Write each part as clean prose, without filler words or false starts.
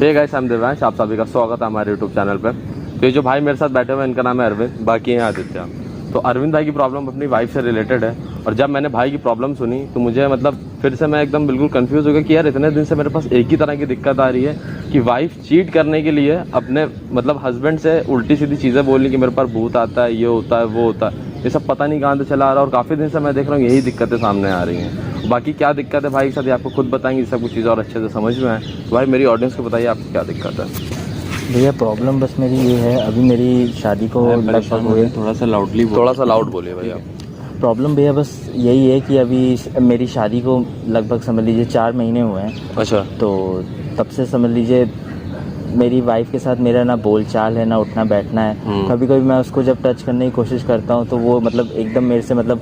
Hey guys, हम देवांश, आप सभी का स्वागत है हमारे यूट्यूब चैनल पे। तो ये जो भाई मेरे साथ बैठे हुए हैं इनका नाम है अरविंद, बाकी हैं आदित्य। तो अरविंद भाई की प्रॉब्लम अपनी वाइफ से रिलेटेड है और जब मैंने भाई की प्रॉब्लम सुनी तो मुझे मतलब फिर से मैं एकदम बिल्कुल कंफ्यूज हो गया कि यार इतने दिन से मेरे पास एक ही तरह की दिक्कत आ रही है कि वाइफ चीट करने के लिए अपने मतलब हस्बैंड से उल्टी सीधी चीज़ें बोलनी कि मेरे पास भूत आता है, ये होता है, वो होता है। ये सब पता नहीं कहाँ से चला आ रहा है और काफ़ी दिन से मैं देख रहा हूँ यही दिक्कतें सामने आ रही हैं। बाकी क्या दिक्कत है भाई के साथ ये आपको खुद बताएंगे, सब कुछ चीज़ें और अच्छे से समझ में आए। तो भाई मेरी ऑडियंस को बताइए आपको क्या दिक्कत है। भैया प्रॉब्लम बस मेरी ये है, अभी मेरी शादी को लगभग हुए, थोड़ा सा लाउड बोलिए भाई आप। प्रॉब्लम भैया बस यही है कि अभी मेरी शादी को लगभग समझ लीजिए 4 महीने हुए हैं। अच्छा। तो तब से समझ लीजिए मेरी वाइफ के साथ मेरा ना बोल चाल है ना उठना बैठना है। कभी कभी मैं उसको जब टच करने की कोशिश करता हूँ तो वो मतलब एकदम मेरे से मतलब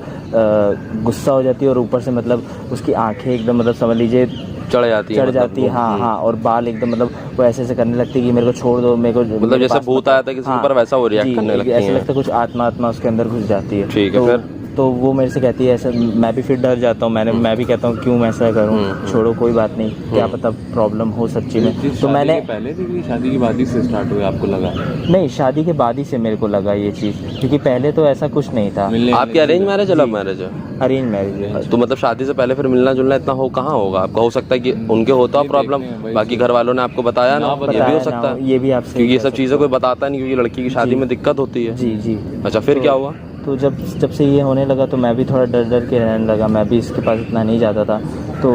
गुस्सा हो जाती है और ऊपर से मतलब उसकी आंखें एकदम मतलब समझ लीजिए चढ़ जाती है। हाँ, और बाल एकदम मतलब वो ऐसे करने लगती है कि मेरे को छोड़ दो, मेरे को मतलब जैसे भूत आया था किसी के ऊपर वैसा वो रिएक्ट करने लगती है। ऐसा लगता है कुछ आत्मा उसके अंदर घुस जाती है। ठीक है। फिर तो वो मेरे से कहती है ऐसा, मैं भी फिर डर जाता हूँ। मैं भी कहता हूँ क्यों मैं ऐसा करूँ, छोड़ो कोई बात नहीं, क्या पता प्रॉब्लम हो सच्ची में। तो मैंने पहले थी कि शादी के बाद ही से स्टार्ट हुई आपको लगा? नहीं, शादी के बाद ही से मेरे को लगा ये चीज़, क्योंकि पहले तो ऐसा कुछ नहीं था। आपकी अरेंज मैरिज है, लव मैरिज है? अरेंज मैरिज है। तो मतलब शादी से पहले फिर मिलना जुलना इतना हो कहाँ होगा आपका? हो सकता है कि उनके होता प्रॉब्लम, बाकी घर वालों ने आपको बताया ना, ये भी हो सकता है। ये भी आपसे, क्योंकि ये सब चीज़ें कोई बताता नहीं, क्योंकि लड़की की शादी में दिक्कत होती है। जी। अच्छा, फिर क्या हुआ? तो जब से ये होने लगा तो मैं भी थोड़ा डर के रहने लगा। मैं भी इसके पास इतना नहीं जाता था। तो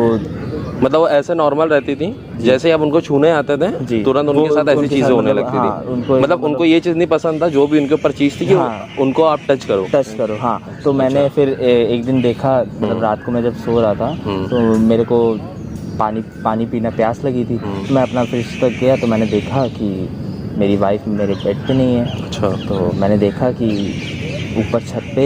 मतलब वो ऐसे नॉर्मल रहती थी जैसे आप उनको छूने आते थे तुरंत उनके साथ ऐसी चीजें होने लगती थी। मतलब उनको ये चीज़ नहीं पसंद था, जो भी उनके ऊपर चीज़ थी कि उनको आप टच करो। हाँ, तो मैंने फिर एक दिन देखा, मतलब रात को मैं जब सो रहा था तो मेरे को पानी पीना प्यास लगी थी। तो मैं अपना फ्रिज तक गया तो मैंने देखा कि मेरी वाइफ मेरे बेड पे नहीं है। अच्छा। तो मैंने देखा कि ऊपर छत पे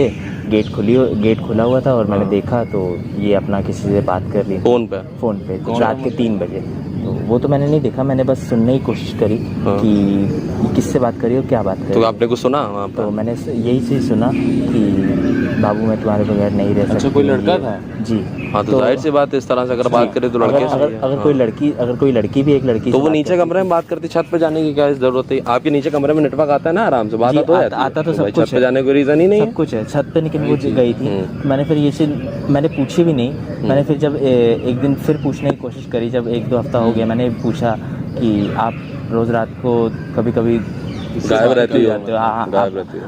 गेट खुला हुआ था और मैंने देखा तो ये अपना किसी से बात कर रही फ़ोन पे रात के 3 बजे। तो वो तो मैंने नहीं देखा, मैंने बस सुनने की कोशिश करी कि ये किससे बात करी और क्या बात करी। तो आपने कुछ सुना वहाँ पर? तो मैंने यही चीज़ सुना कि बाबू मैं तुम्हारे बगैर नहीं रह सकती। अच्छा, कोई लड़का था? जी। हाँ, तो जाहिर सी बात है, इस तरह से अगर बात करें तो लड़के अगर कोई लड़की भी एक लड़की तो वो नीचे कमरे में बात करती, छत पे जाने की क्या जरूरत है? आपके नीचे कमरे में नेटवर्क आता है ना, आराम से बात आता तो सब कुछ छत पे जाने को रीजन ही नहीं है। सब कुछ है छत पे, लेकिन वो गई थी। मैंने फिर ये चीज़ मैंने पूछी भी नहीं। मैंने फिर जब एक दिन फिर पूछने की कोशिश करी, जब 1-2 हफ्ता हो गया, मैंने पूछा कि आप रोज़ रात को कभी गायब रहती हो?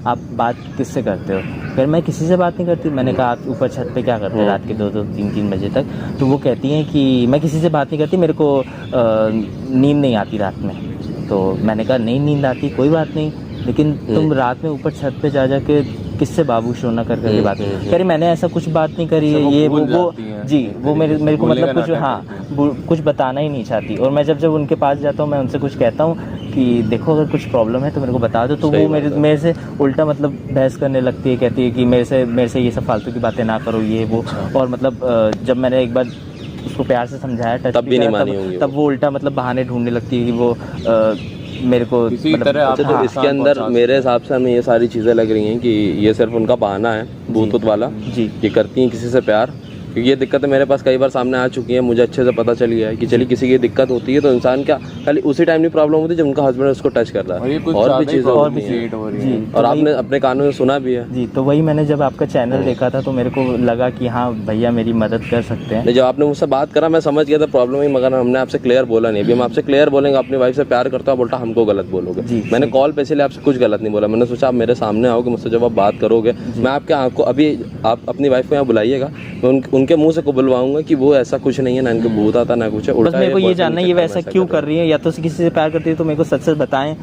आप बात किससे करते हो? फिर मैं किसी से बात नहीं करती। मैंने कहा आप ऊपर छत पे क्या करते हैं रात के 2-2, 3-3 बजे तक? तो वो कहती हैं कि मैं किसी से बात नहीं करती, मेरे को नींद नहीं आती रात में। तो मैंने कहा नहीं नींद आती कोई बात नहीं, लेकिन तुम रात में ऊपर छत पे जा के किससे बाबू शोना कर करके बात करी? मैंने ऐसा कुछ बात नहीं करी है। ये वो जी, वो मेरे को मतलब कुछ कुछ बताना ही नहीं चाहती। और मैं जब उनके पास जाता हूँ, मैं उनसे कुछ कहता हूँ कि देखो अगर कुछ प्रॉब्लम है तो मेरे को बता दो, तो वो मेरे से उल्टा मतलब बहस करने लगती है। कहती है कि मेरे से ये सब फालतू की बातें ना करो, ये वो। और मतलब जब मैंने एक बार उसको प्यार से समझाया, टच भी नहीं मानी होंगी, तब वो उल्टा मतलब बहाने ढूंढने लगती है कि वो मेरे को मतलब। तो इसके अंदर मेरे हिसाब से हमें ये सारी चीज़ें लग रही हैं कि ये सिर्फ उनका बहाना है भूत वाला। जी। ये करती हैं किसी से प्यार, क्योंकि ये दिक्कतें मेरे पास कई बार सामने आ चुकी हैं। मुझे अच्छे से पता चल गया है कि चलिए किसी की दिक्कत होती है तो इंसान क्या खाली उसी टाइम नहीं प्रॉब्लम होती जब उनका हस्बैंड उसको टच कर रहा है, और भी चीज़ें और भी जी। और आपने अपने कानों में सुना भी है। जी, तो वही मैंने जब आपका चैनल देखा था तो मेरे को लगा कि हाँ भैया मेरी मदद कर सकते हैं। जब आपने मुझसे बात करा मैं समझ गया था प्रॉब्लम ही, मगर हमने आपसे क्लियर बोला नहीं। अभी हम आपसे क्लियर बोलेंगे, अपनी वाइफ से प्यार करता हो बोलता हमको गलत बोलोगे। मैंने कॉल पे इसलिए आपसे कुछ गलत नहीं बोला, मैंने सोचा आप मेरे सामने आओगे, मुझसे जब आप बात करोगे मैं आपके आंखों, अभी आप अपनी वाइफ को यहाँ बुलाइएगा, मैं उनके मुंह से को बुलवाऊंगा कि वो ऐसा कुछ नहीं है, ना इनको भूत आता ना कुछ है। बस मेरे को ये जानना है ये वैसा क्यों कर रही है, या तो किसी से प्यार करती है तो मेरे को सच सच बताएं।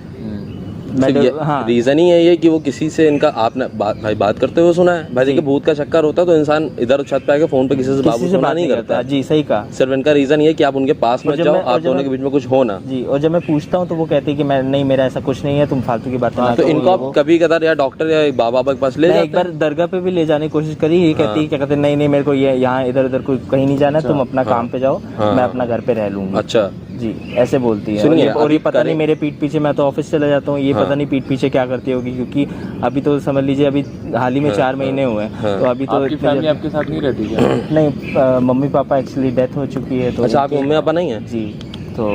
हाँ, रीजन ही है ये कि वो किसी से इनका आपने भाई बात करते हुए सुना है। भाई देखिए भूत का चक्कर होता है तो इंसान इधर छत पे आके फोन पे किसी से बाबू सुना नहीं करता। जी सही कहा। सिर्फ इनका रीजन ये कि आप उनके पास मत जाओ, आप दोनों के बीच में कुछ हो ना। जी, और जब मैं पूछता हूँ तो वो कहती है कि मैं नहीं, मेरा ऐसा कुछ नहीं है, तुम फालतू की बातें ना करो। तो इनको आप कभी कदार या डॉक्टर या बाबा के पास ले जाते हैं? एक बार दरगाह पे भी ले जाने की कोशिश करी, ये कहती है क्या कहते नहीं मेरे को ये यहाँ इधर उधर कहीं नहीं जाना है, तुम अपना काम पे जाओ, मैं अपना घर पे रह लूंगी। अच्छा जी, ऐसे बोलती है। और ये पता नहीं मेरे पीठ पीछे, मैं तो ऑफिस चला जाता हूँ, ये पता नहीं पीठ पीछे क्या करती होगी, क्योंकि अभी तो समझ लीजिए अभी हाल ही में 4 महीने हुए हैं। तो अभी तो आपकी फैमिली आपके साथ नहीं रहती क्या? नहीं, मम्मी पापा एक्चुअली डेथ हो चुकी है। तो अच्छा, आपकी मम्मी पापा नहीं है? जी, तो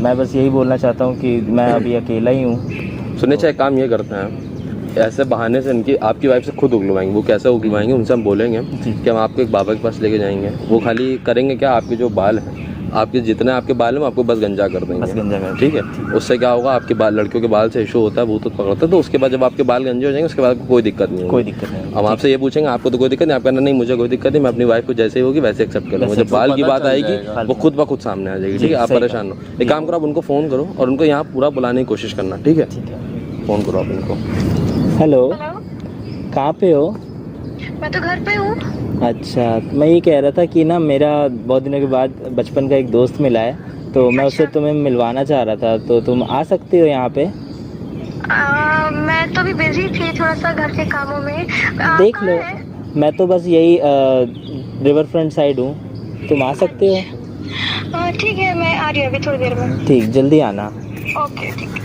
मैं बस यही बोलना चाहता हूँ कि मैं अभी अकेला ही हूँ। सुनिए, चाहे काम ये करते हैं, ऐसे बहाने से इनकी आपकी वाइफ से खुद उगलवाएंगे। वो कैसे उगलवाएंगे, उनसे हम बोलेंगे कि हम आपको एक बाबा के पास लेके जाएंगे। वो खाली करेंगे क्या, आपके जो बाल हैं, आपके जितने आपके बाल हैं, वो आपको बस गंजा कर देंगे। बस गंजा कर, ठीक है। उससे क्या होगा, आपके बाल, लड़कियों के बाल से इशू होता है, भूत पकड़ता है, तो उसके बाद जब आपके बाल गंजे हो जाएंगे, उसके बाद कोई दिक्कत नहीं होगी। कोई दिक्कत नहीं। हम आपसे ये पूछेंगे, आपको तो कोई दिक्कत नहीं, आप कहना नहीं मुझे कोई दिक्कत नहीं, मैं अपनी वाइफ को जैसे ही होगी वैसे एक्सेप्ट कर लूँगा। जब बाल की बात आएगी वो खुद ब खुद सामने आ जाएगी। ठीक है, आप परेशान हो। एक काम करो, आप उनको फ़ोन करो और उनको यहाँ पूरा बुलाने की कोशिश करना। ठीक है, फ़ोन करो आप उनको। हेलो, कहाँ पे हो? मैं तो घर पे हूँ। अच्छा, मैं ये कह रहा था कि ना मेरा बहुत दिनों के बाद बचपन का एक दोस्त मिला है, तो मैं उससे तुम्हें मिलवाना चाह रहा था, तो तुम आ सकते हो यहाँ पे? मैं तो अभी बिजी थी थोड़ा सा घर के कामों में। आप देख कहाँ लो, हैं? मैं तो बस यही रिवर फ्रंट साइड हूँ, तुम आ सकते हो? ठीक है, मैं आ रही हूँ अभी थोड़ी देर में। ठीक, जल्दी आना। ओके, ठीक है।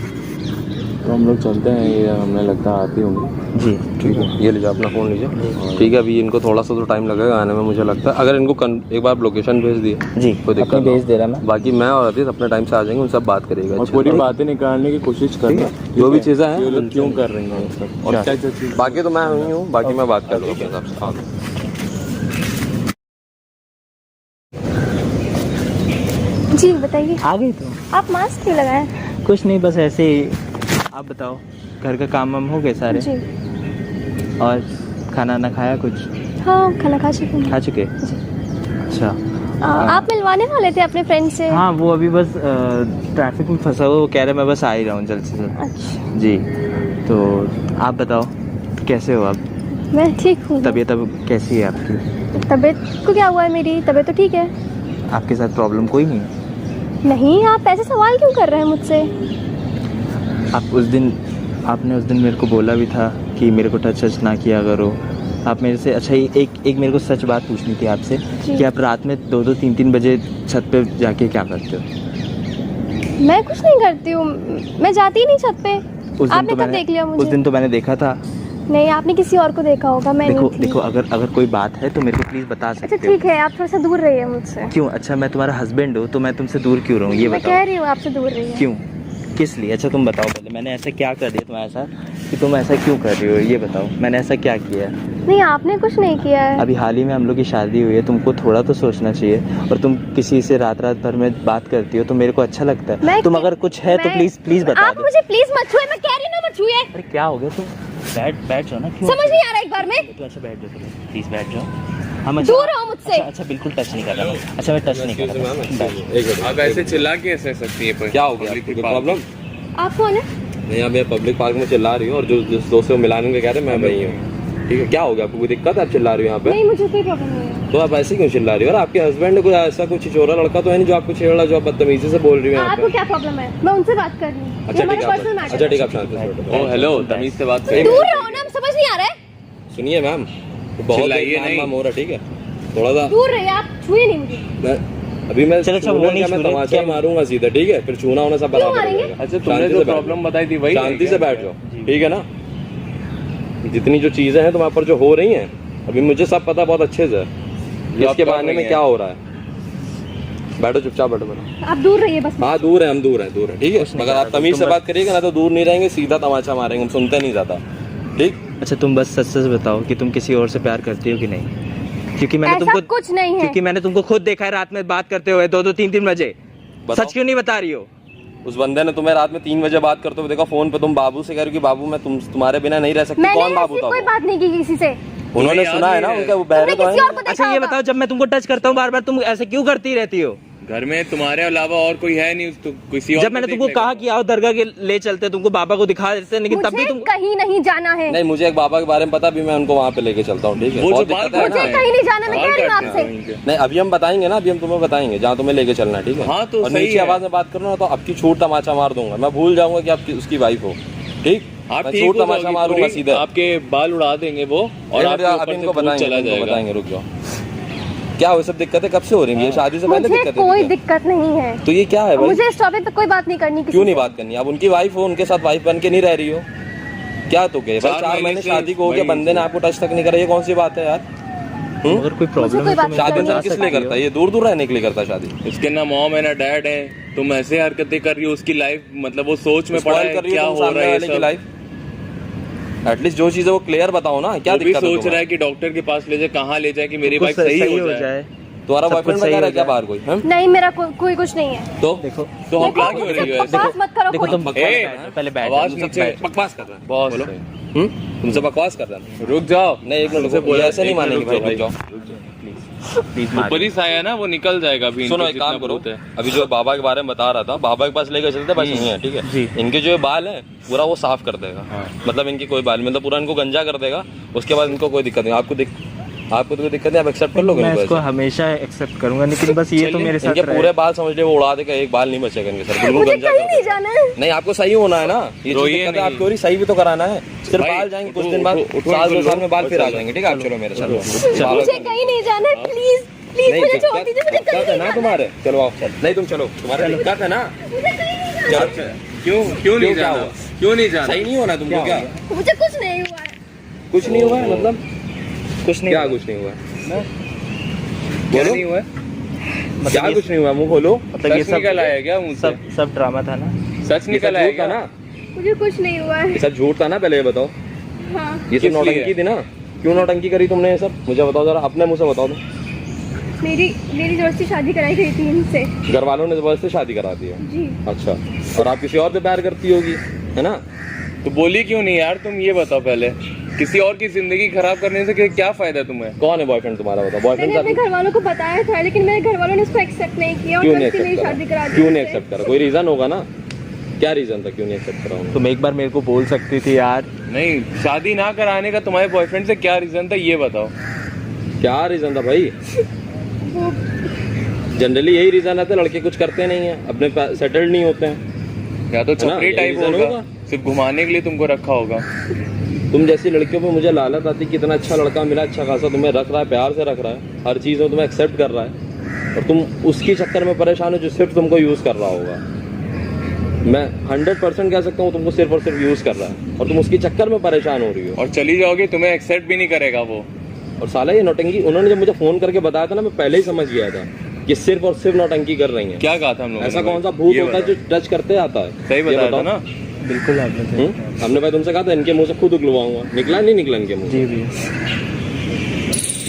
तो हम लोग चलते हैं, ये हमें लगता है आती होंगी। जी ठीक है, ये लीजिए अपना फ़ोन लीजिए। ठीक है, अभी इनको थोड़ा सा तो टाइम लगेगा आने में, मुझे लगता है। अगर इनको एक बार लोकेशन भेज दिए जी, कोई दिक्कत अपनी भेज ना दे रहा हो। मैं। बाकी मैं और अतीत अपने टाइम से आ जाएंगे, उन सब बात करेगा और अच्छे पूरी से। बातें निकालने की कोशिश करना, जो भी चीज़ें हैं ये लोग क्यों कर रही हैं मतलब, और क्या क्या चीज़। बाकी तो मैं हुई हूँ, बाकी मैं बात कर लूँगा अपने हिसाब से। जी बताइए, आ गई तुम? आप मास्क क्यों लगाए? कुछ नहीं, बस ऐसे ही। आप बताओ, घर का काम वाम हो गए सारे? जी और खाना ना खाया कुछ? हाँ, खाना खा चुकी हूँ। खा चुके? अच्छा। आप मिलवाने वाले थे अपने फ्रेंड से? हाँ, वो अभी बस ट्रैफिक में फंसा हुआ, वो कह रहे मैं बस आ ही रहा हूँ जल्द से जल्द। अच्छा, जी, तो आप बताओ कैसे हो आप? मैं ठीक हूँ। तबीयत अब कैसी है आपकी? तबीयत को क्या हुआ है? मेरी तबीयत तो ठीक है। आपके साथ प्रॉब्लम कोई नहीं? नहीं, आप ऐसे सवाल क्यों कर रहे हैं मुझसे? आपने उस दिन मेरे को बोला भी था कि मेरे को टच ना किया करो। आप मेरे से, अच्छा एक मेरे को सच बात पूछनी थी आपसे कि आप रात में 2-2, 3-3 बजे छत पे जाके क्या करते हो? मैं कुछ नहीं करती हूँ, मैं जाती ही नहीं छत पे। उस दिन आपने तो कब देख लिया मुझे? उस दिन तो मैंने देखा था। नहीं, आपने किसी और को देखा होगा, मैं नहीं थी। देखो, अगर कोई बात है तो मेरे को प्लीज बता अच्छा सकते हो। ठीक है, आप थोड़ा सा दूर रहिए मुझसे। क्यों? अच्छा, मैं तुम्हारा हस्बैंड हूँ तो मैं तुमसे दूर क्यों रहूँ, ये मैं बताओ। कह रही हूँ आपसे दूर रहिए। क्यों? किस लिए? अच्छा तुम बताओ पहले, मैंने ऐसा क्या कर दिया तुम्हारे साथ कि तुम ऐसा क्यों कर रही हो, ये बताओ। मैंने ऐसा क्या किया है? नहीं, आपने कुछ नहीं किया है। अभी हाल ही में हम लोग की शादी हुई है, तुमको थोड़ा तो सोचना चाहिए। और तुम किसी से रात भर में बात करती हो तो मेरे को अच्छा लगता है। तुम अगर कुछ है तो प्लीज बता आप दो। मुझे प्लीज मत छुए, मैं कह रही हूँ ना मत छुए। अरे क्या हो गया, तुम बैठ जाओ ना। क्यों? समझ नहीं आ रहा एक बार में। तो अच्छा बैठ जाओ, प्लीज बैठ जाओ। हम दूर रहो मुझसे। अच्छा, बिल्कुल टच नहीं कर रहा मैं। अच्छा, मैं टच नहीं कर रहा। आप ऐसे चिल्ला के ऐसे सकती है, क्या हो गया, कोई प्रॉब्लम? आप कौन है? नहीं, आप ये पब्लिक पार्क में चिल्ला रही हो और जो जिस दोस्त से मिलाने के कह रहे हैं मैं वही हूँ। ठीक है, क्या हो गया, आपको कोई दिक्कत है? आप चिल्ला रही हो यहाँ पे? नहीं, मुझे कोई प्रॉब्लम नहीं है। तो आप ऐसे क्यों चिल्ला रही हो? और आपके हस्बैंड कोई ऐसा कुछ छिछोरा लड़का तो है नहीं जो आपको छेड़ रहा, जो आप बदतमीजी से बोल रही हो यहाँ आपको पे? क्या प्रॉब्लम है? मैं उनसे बात कर रही हूँ। अच्छा ठीक है, पर्सनल अच्छा ठीक है, आप शांति से बैठो। हेलो, तमीज से बात दूर रहो ना, समझ नहीं आ रहा है। सुनिए मैम, बहुत चिल्लाइए नहीं। काम हो रहा है, ठीक है? थोड़ा सा दूर रहिए, आप छुए नहीं मुझे। अभी मैं चलो, अच्छा, वो छूने नहीं का मैं छू रहे, तमाचा क्या- मारूंगा सीधा, ठीक है? फिर छूना होना सब बराबर हो मारेंगे? जाएगा। अच्छा, तुमने शांति जो से बैठ प्रॉब्लम जाओ। बताई थी वही शांति से बैठ जाओ, जी। ठीक है ना? जितनी जो चीजें हैं तुम्हारे पर जो हो रही हैं, अभी मुझे सब पता बहुत अच्छे से। इसके बहाने में क्या हो रहा है? बैठो, चुपचाप बैठो। आप दूर रहिए बस। हाँ, दूर है, हम दूर हैं, ठीक है? मगर आप तमीज से बात करिएगा ना तो दूर नहीं रहेंगे, सीधा तमाचा मारेंगे, हम सुनते नहीं ज्यादा, ठीक? अच्छा, तुम बस सच सच बताओ कि तुम किसी और से प्यार करती हो कि नहीं? क्योंकि मैंने ऐसा तुमको कुछ नहीं है। क्योंकि मैंने तुमको खुद देखा है रात में बात करते हुए 2-2, 3-3 बजे। बताओ। सच क्यों नहीं बता रही हो? उस बंदे ने तुम्हें रात में 3 बजे बात करते हुए देखा फोन पे, तुम बाबू से कह रहे हो कि बाबू मैं तुम्हारे बिना नहीं रह सकती। मैंने कौन बाबू ऐसी था कोई वो? बात नहीं की किसी से। उन्होंने सुना है ना, उनका वो बहरे तो किसी है और को देखा अच्छा, ये होगा। बताओ, जब मैं तुमको टच करता हूँ बार बार, तुम ऐसे क्यों करती रहती हो? घर में तुम्हारे अलावा और कोई है नहीं, तो किसी और जब मैंने तुमको कहा कि आओ दरगाह के ले चलते, तुमको बाबा को दिखा देते, लेकिन तब भी मुझे तुम कहीं नहीं जाना है। नहीं, मुझे एक बाबा के बारे में पता भी, मैं उनको वहाँ पे लेके चलता हूँ, ठीक है? वो जो बहुत बाल दिक्कत है मुझे ना। कहीं नहीं जाना, मैं कह रही हूँ आपसे। नहीं, अभी हम बताएंगे ना, अभी हम तुम्हें बताएंगे जहाँ तुम्हें लेके चलना है, ठीक है? हाँ, तो और सही नीचे है। आवाज में बात करो ना तो आपकी छूट तमाचा मार दूंगा, मैं भूल जाऊंगा कि आप उसकी वाइफ हो, ठीक? आप मैं ठीक छूट हो तमाचा जाओगी मारूंगा पूरी, सीधे। आपके बाल उड़ा देंगे वो, और अभी आपके इनको ऊपर से भूत चला जाएगा। बताएंगे, रुक जाओ। क्या वो सब दिक्कतें कब से हो रही है? ये शादी से पहले मुझे दिक्कत कोई है? दिक्कत नहीं है। तो ये क्या है भाई? मुझे इस टॉपिक पे कोई बात नहीं करनी। क्यों नहीं बात करनी? आप उनकी वाइफ हो, उनके साथ वाइफ बन के नहीं रह रही हो क्या? तो क्या भाई, 4 महीने शादी को हो गया, बंदे ने आपको टच तक नहीं करा, ये कौन सी बात है यार? अगर कोई प्रॉब्लम है तो मैं शादी बता इंसान किस लिए सकती करता है? ये दूर दूर रहने के लिए करता है शादी। उसके ना मॉम है ना डैड है, तुम ऐसे हरकतें कर रही हो, उसकी लाइफ मतलब वो सोच में पड़ा स्पॉइल है कर रही क्या हो तुम हो सामने रहा है वाले ये की सब। लाइफ। एटलीस्ट जो चीज है वो क्लियर बताओ ना, क्या वो भी दिक्कत है सोच तुम्हें? रहा है कि डॉक्टर के पास ले जाए, कहाँ ले जाए कि मेरी कुछ वाइफ सही हो जाए। तुम्हारा सब कुछ बॉयफ्रेंड सही वगैरह हो है क्या जाए। बाहर कोई? हैं? नहीं, मेरा कोई कुछ नहीं है। तो देखो तो हम क्या देखो, क्यों रही हो मुझसे ऐसे? बकवास मत करो देखो कोई। तुम ए, पहले आवाज बैठ नीचे बकवास कर रहा है। बहुत बोलो। सही। तुमसे बकवास कर रहा है। रुक जाओ, नहीं एक मिनट तुमसे रुको, बोला ये ऐसे नहीं एक मिनट मानेंगे भाई, रुक रुक जाओ जाओ। प्लीज ऊपर ही साया ना वो निकल जाएगा अभी। सुनो इनके एक काम जितना करो, भूत है। अभी जो बाबा के बारे में बता रहा था, बाबा के पास लेकर चलते बस यही है, ठीक है? जी। इनके जो बाल है पूरा वो साफ कर देगा। मतलब इनकी कोई बाल मतलब पूरा इनको गंजा कर देगा, उसके बाद इनको कोई दिक्कत नहीं। आपको तो कोई दिक्कत नहीं, आप एक्सेप्ट कर लोगे मैं इनको इसको ऐसे? हमेशा एक्सेप्ट करूंगा, लेकिन बस ये तो मेरे साथ इनके रहे। पूरे बाल समझ ले वो उड़ा देगा, एक बाल नहीं बचेगा इनके सर, बिल्कुल मुझे गंजा कहीं कर नहीं देगा। जाना है। नहीं आपको सही होना है ना, ये चीज़ रोइए दिक्कत है नहीं। आपको, और सही भी तो कराना है। सिर्फ भाई, बाल जाएंगे कुछ उठो, दिन बाद, उठो, उठो, साल दो उठो, साल में बाल फिर आ चलो, जाएंगे, ठीक है? आप चलो मेरे साथ। मुझे कहीं नहीं जाना है, प्लीज प्लीज नहीं मुझे छोड़ दीजिए, मुझे दिक्कत कहीं है नहीं ना जाना तुम्हारे, चलो आओ। नहीं तुम चलो, तुम्हारे दिक्कत है ना। मुझे कहीं नहीं जाना चलो क्यों नहीं क्या जाना? हुआ? क्यों नहीं जाना? सही नहीं होना तुमको क्या? मुझे कुछ नहीं हुआ है। कुछ नहीं हुआ है मतलब? कुछ नहीं क्या हुआ। कुछ नहीं हुआ है? क्या बोलो। नहीं हुआ? मतलब क्या ये- कुछ नहीं हुआ, मुंह खोलो। मतलब ये सच निकल आया क्या मुझसे? सब ड्रामा था ना। सच ये निकल सब आया झूठ था क्या? ना? मुझे कुछ नहीं हुआ है। ये सब झूठ था ना? पहले ये बताओ, हाँ, ये सब किस लिए? नौटंकी थी ना? क्यों नौटंकी करी तुमने ये सब? मुझे बताओ जरा, अपने मुंह से बताओ। तो मेरी जबरदस्ती शादी कराई गई थी इनसे। घर वालों ने जबरदस्ती शादी करा दी है? जी। अच्छा, और आप किसी और से प्यार करती होगी, है ना? तो बोली क्यों नहीं यार? तुम ये बताओ पहले, किसी और की जिंदगी खराब करने से क्या फायदा तुम्हें? कौन है बॉयफ्रेंड तुम्हारा? बताओ। बॉयफ्रेंड मैंने अपने घर वालों को बताया था, लेकिन मेरे घर वालों ने इसको एक्सेप्ट नहीं किया और क्यों नहीं जबरदस्ती मेरी एक्सेप्ट शादी करा? करा दी। क्यों नहीं एक्सेप्ट करा? कोई रीजन होगा ना? क्या रीजन था क्यों नहीं एक्सेप्ट करा उन्होंने? तुम एक बार मेरे को बोल सकती थी यार। नहीं, शादी ना कराने का तुम्हारे बॉयफ्रेंड से क्या रीजन था ये बताओ। क्या रीजन था भाई? वो जनरली यही रीजन रहता है, लड़के कुछ करते नहीं है, अपने सेटल्ड नहीं होते हैं। या तो है ना? छपरी यही टाइप reason होगा, होगा। सिर्फ घुमाने के लिए तुमको रखा होगा। तुम जैसी लड़कियों पे मुझे लालच आती, कितना अच्छा लड़का मिला, अच्छा खासा तुम्हें रख रहा है, प्यार से रख रहा है, हर चीज़ में तुम्हें एक्सेप्ट कर रहा है, और तुम उसकी चक्कर में परेशान हो जो सिर्फ तुमको यूज़ कर रहा होगा। मैं 100% कह सकता हूँ तुमको सिर्फ और सिर्फ यूज़ कर रहा है, और तुम उसकी चक्कर में परेशान हो रही हो। और चली जाओगे, तुम्हें एक्सेप्ट भी नहीं करेगा वो। और साला ये नौटंकी, उन्होंने जब मुझे फ़ोन करके बताया था ना, मैं पहले ही समझ गया था कि सिर्फ और सिर्फ नौटंकी कर रही हैं। क्या कहा था हम लोगों ने? ऐसा कौन सा भूत ये होता है जो टच करते आता है? सही ये बताया बताओ। था ना? बिल्कुल आपने सही कहा। हमने भाई तुमसे कहा था इनके मुंह से खुद उगलवाऊंगा, निकला नहीं निकला इनके मुंह से? जी भैया।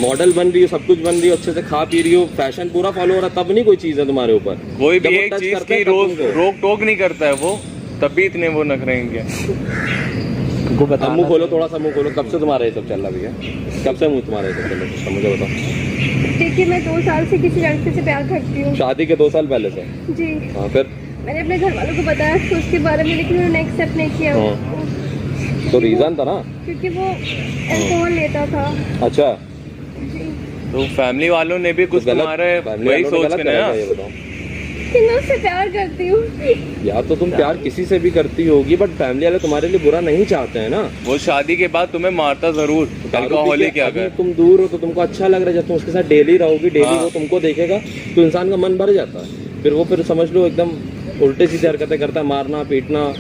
मॉडल बन रही हो, सब कुछ बन रही हो, अच्छे से खा पी रही हो, फैशन पूरा फॉलो हो रहा है, तब नहीं कोई चीज़ है तुम्हारे ऊपर। कोई जब भी वो एक touch चीज करते की हैं तब रोक तुमको- रोक टोक नहीं करता है वो, तब भी इतने वो नखरे इनके। तुमको अब बताना मुंह खोलो, था। थोड़ा सा मुंह खोलो। कब से तुम्हारा ये सब चल रहा भैया? कब से मुंह तुम्हारा ये सब चल रहा है? मुझे बताओ। देखिए, मैं 2 साल से किसी लड़के से प्यार करती हूँ। शादी के 2 साल पहले से? जी। हाँ फिर? मैंने अपने घर वालों को बताया था उसके बारे में, लेकिन उन्होंने एक्सेप्ट नहीं किया। हाँ। तो रीजन था ना? क्योंकि वो अल्कोहल लेता था। अच्छा, जी। तो फैमिली वालों ने भी कुछ तो गलत तुम्हारे family वही वालों ने सोच गलत के करा ना। था, ये बताओ। कि मैं उससे प्यार करती हूँ। या तो तुम प्यार किसी से भी करती होगी, बट फैमिली वाले तुम्हारे लिए बुरा नहीं चाहते हैं ना। वो शादी के बाद तुम्हें मारता जरूर, दारू पी अल्कोहलिक के क्या अभी कर। तुम दूर हो तो तुमको अच्छा लग रहा है, जब तुम उसके साथ डेली रहोगी, डेली हाँ। वो तुमको देखेगा तो इंसान का मन भर जाता है। फिर वो फिर समझ लो एकदम उल्टे सीधे हरकतें करता है, मारना पीटना,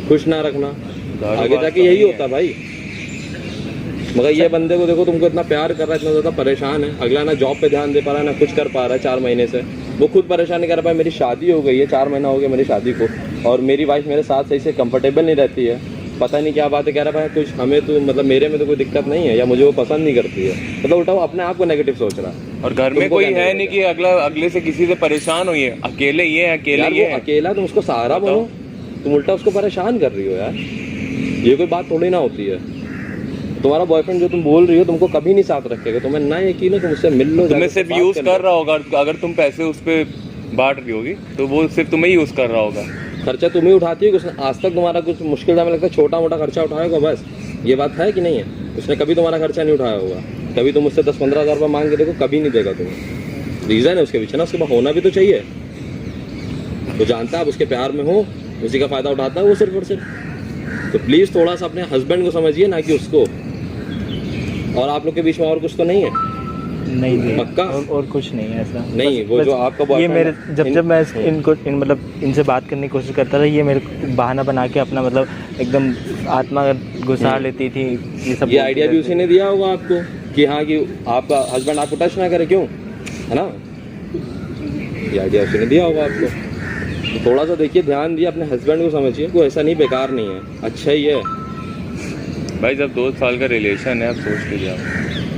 खुश ना रखना, दारू आगे बात जाके तो यही नहीं होता है भाई। मगर ये बंदे को देखो, तुमको इतना प्यार कर रहा है, इतना ज़्यादा परेशान है, अगला ना जॉब पे ध्यान दे पा रहा है, ना कुछ कर पा रहा है 4 महीने से। वो खुद परेशान नहीं कर पाया, मेरी शादी हो गई है, 4 महीना हो गया मेरी शादी को, और मेरी वाइफ मेरे साथ सही से कंफर्टेबल नहीं रहती है। पता नहीं क्या बात है, कह रहा है कुछ हमें तो मतलब मेरे में तो कोई दिक्कत नहीं है, या मुझे वो पसंद नहीं करती है, मतलब उल्टा वो अपने आप को नेगेटिव सोच रहा है। और घर में तुमको कोई क्या है नहीं नहीं कि अगले से किसी से परेशान हो, ये अकेले ये है, अकेले यार ये वो है। अकेला, तुम उसको सहारा बनो, तुम उल्टा उसको परेशान कर रही हो यार। ये कोई बात थोड़ी ना होती है। तुम्हारा बॉयफ्रेंड जो तुम बोल रही हो तुमको कभी नहीं साथ रखेगा, तुम्हें ना यकीन है, तुम उससे मिल लो, तुम्हें जाके सिर्फ बात यूज कर कर लो। रहा होगा, अगर तुम पैसे उस पे बांट रही होगी तो वो सिर्फ तुम्हें यूज कर रहा होगा। खर्चा तुम ही उठाती हो, उसने आज तक तुम्हारा कुछ मुश्किल समय लगता है छोटा मोटा खर्चा उठाया होगा बस, ये बात है कि नहीं है? उसने कभी तुम्हारा खर्चा नहीं उठाया होगा, कभी तुम उससे 10-15 हज़ार रुपये मांग के देखो, कभी नहीं देगा तुम्हें। रीज़न है उसके पीछे ना, उसके पास होना भी तो चाहिए। वो जानता है आप उसके प्यार में हो, उसी का फ़ायदा उठाता है वो सिर्फ और सिर्फ। तो प्लीज़ थोड़ा सा अपने हस्बैंड को समझिए, ना कि उसको। और आप लोग के बीच में और कुछ तो नहीं है? नहीं भैया, पक्का? और कुछ नहीं है ऐसा। नहीं, बस- वो बस जो आपका ये boyfriend मेरे है, जब मैं मतलब इनसे बात करने की कोशिश करता था, ये मेरे को बहाना बना के अपना मतलब एकदम आत्मा घुसा लेती थी। ये सब ये बोलती आइडिया भी रहती उसी ने दिया होगा आपको। कि हाँ कि आपका हस्बैंड आपको टच ना करे, क्यों, है ना? ये आइडिया उसने दिया होगा आपको। तो थोड़ा सा देखिए, ध्यान दिए, अपने हस्बैंड को समझिए, कोई ऐसा नहीं बेकार नहीं है, अच्छा ही है। भाई जब 2 साल का रिलेशन है, आप सोच लीजिए आप।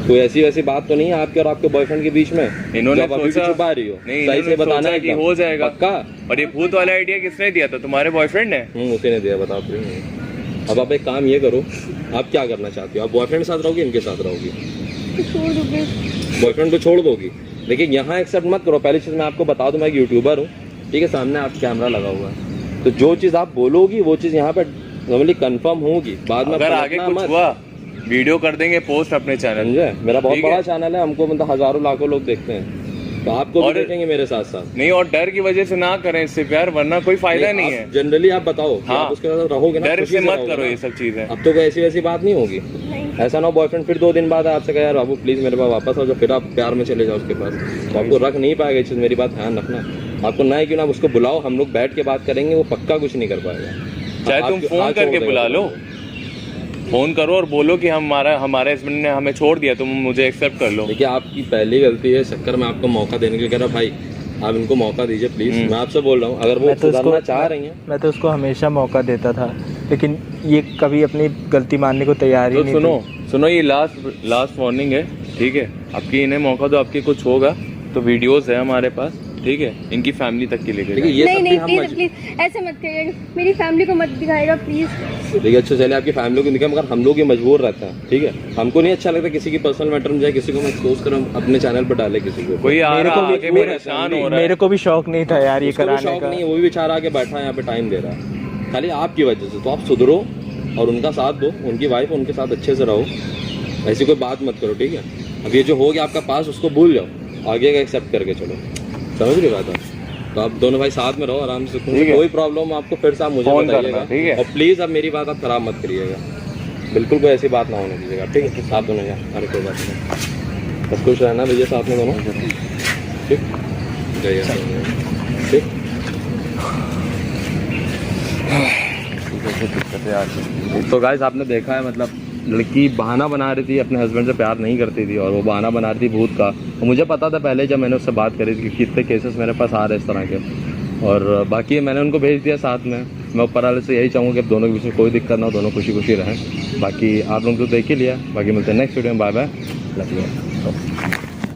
कोई ऐसी वैसी बात तो नहीं है आपके और आपके बॉयफ्रेंड के बीच में इन्होंने जो आप अभी भी सोचा- छुपा रही हो? नहीं, सही से इन्होंने बताना सोचा है कि एकदम। हो जाएगा। पक्का? और ये भूत वाला आइडिया किसने दिया था? तुम्हारे बॉयफ्रेंड ने? उसी ने दिया, बताओ फिर। अब आप एक काम ये करो, आप क्या करना चाहती हो? आप बॉयफ्रेंड के साथ रहोगी, इनके साथ रहोगी? बॉयफ्रेंड को छोड़ दोगी? देखिए यहाँ एक्सेप्ट मत करो। पहली चीज़ मैं आपको बता दूं, मैं एक यूट्यूबर हूँ, ठीक है, सामने आप कैमरा लगा हुआ है, तो जो चीज़ आप बोलोगी वो चीज़ यहाँ पे नॉर्मली कंफर्म होगी। बाद में अगर आगे पलटना कुछ मत, हुआ वीडियो कर देंगे पोस्ट अपने चैनल। समझे? मेरा बहुत ठीक है। बड़ा चैनल है, हमको मतलब हजारों लाखों लोग देखते हैं, तो आपको भी और- देखेंगे मेरे साथ साथ। नहीं, और डर की वजह से ना करें इससे प्यार, वरना कोई फायदा नहीं है। जनरली आप बताओ कि हाँ। आप उसके साथ रहोगे ना, डर खुशी से मत रहोगे करो ना। ये सब चीजें। अब तो कोई ऐसी वैसी बात नहीं होगी। ऐसा ना हो बॉयफ्रेंड फिर 2 दिन बाद आपसे कहे यार बाबू प्लीज मेरे पास वापस आओ, जो फिर आप प्यार में चले जाओ उसके पास, तो आपको रख नहीं पाएगा ये चीज़, मेरी बात ध्यान रखना। आपको ना है क्यों ना उसको बुलाओ, हम लोग बैठ के बात करेंगे, वो पक्का कुछ नहीं कर पाएगा। चाहे तुम फोन छोड़ करके देगा बुला लो, फोन करो और बोलो कि हमारे हस्बैंड ने हमें छोड़ दिया, तुम मुझे एक्सेप्ट कर लो। देखिए आपकी पहली गलती है, चक्कर में आपको मौका देने के लिए कह रहा भाई आप इनको मौका दीजिए प्लीज। मैं आपसे बोल रहा हूँ, अगर वो मैं तो सुधरना उसको चाह रही हैं मैं तो उसको हमेशा मौका देता था, लेकिन ये कभी अपनी गलती मानने को तैयार ही तो नहीं सुनो, ये लास्ट वार्निंग है, ठीक है? आपकी इन्हें मौका दो, आपकी कुछ होगा तो वीडियोस है हमारे पास, ठीक है? इनकी फैमिली तक के लेके ठीक है, जाएं। ये नहीं सब भी नहीं, हम प्लीज प्लीज ऐसे मत करिएगा, मेरी फैमिली को मत दिखाएगा प्लीज। देखिए अच्छा चले आपकी फैमिली को दिखा, मगर हम लोग ये मजबूर रहते हैं, ठीक है? हमको नहीं अच्छा लगता किसी की पर्सनल मैटर में जाए, किसी को हम एक्सपोज कर हम अपने चैनल पर डाले किसी को। कोई आ मेरे रहा को भी- आगे वो परेशान हो है, रहा है। मेरे को भी शौक नहीं था यार ये उसको भी कराने शौक का। नहीं है, वो भी बेचारा आके बैठा है यहाँ पे टाइम दे रहा है, खाली आपकी वजह से। तो आप सुधरो और उनका साथ दो, उनकी वाइफ उनके साथ अच्छे से रहो, ऐसी कोई बात मत करो, ठीक है? अब ये जो हो गया आपका पास, उसको भूल जाओ, आगे का एक्सेप्ट करके चलो, समझ रही बात है? तो आप दोनों भाई साथ में रहो आराम से, ठीक है। कोई प्रॉब्लम आपको फिर से आप मुझे फोन बताइएगा, करना, ठीक है? और प्लीज अब मेरी बात आप खराब मत करिएगा, बिल्कुल कोई ऐसी बात ना होने दीजिएगा, ठीक है? साथ दोनों जाए, अरे कोई बात नहीं, बस खुश रहना भैया साथ में दोनों, ठीक? जय ठीक। तो गाइस आपने देखा है, मतलब लड़की बहाना बना रही थी, अपने हस्बैंड से प्यार नहीं करती थी और वो बहाना बना रही थी भूत का। और मुझे पता था पहले जब मैंने उससे बात करी थी कि कितने केसेस मेरे पास आ रहे इस तरह के, और बाकी मैंने उनको भेज दिया साथ में। मैं ऊपर वाले से यही चाहूँगा कि अब दोनों के बीच में कोई दिक्कत ना हो, दोनों खुशी खुशी रहें। बाकी आप लोग तो देख ही लिया, बाकी मिलते हैं नेक्स्ट वीडियो में। Bye bye, love you.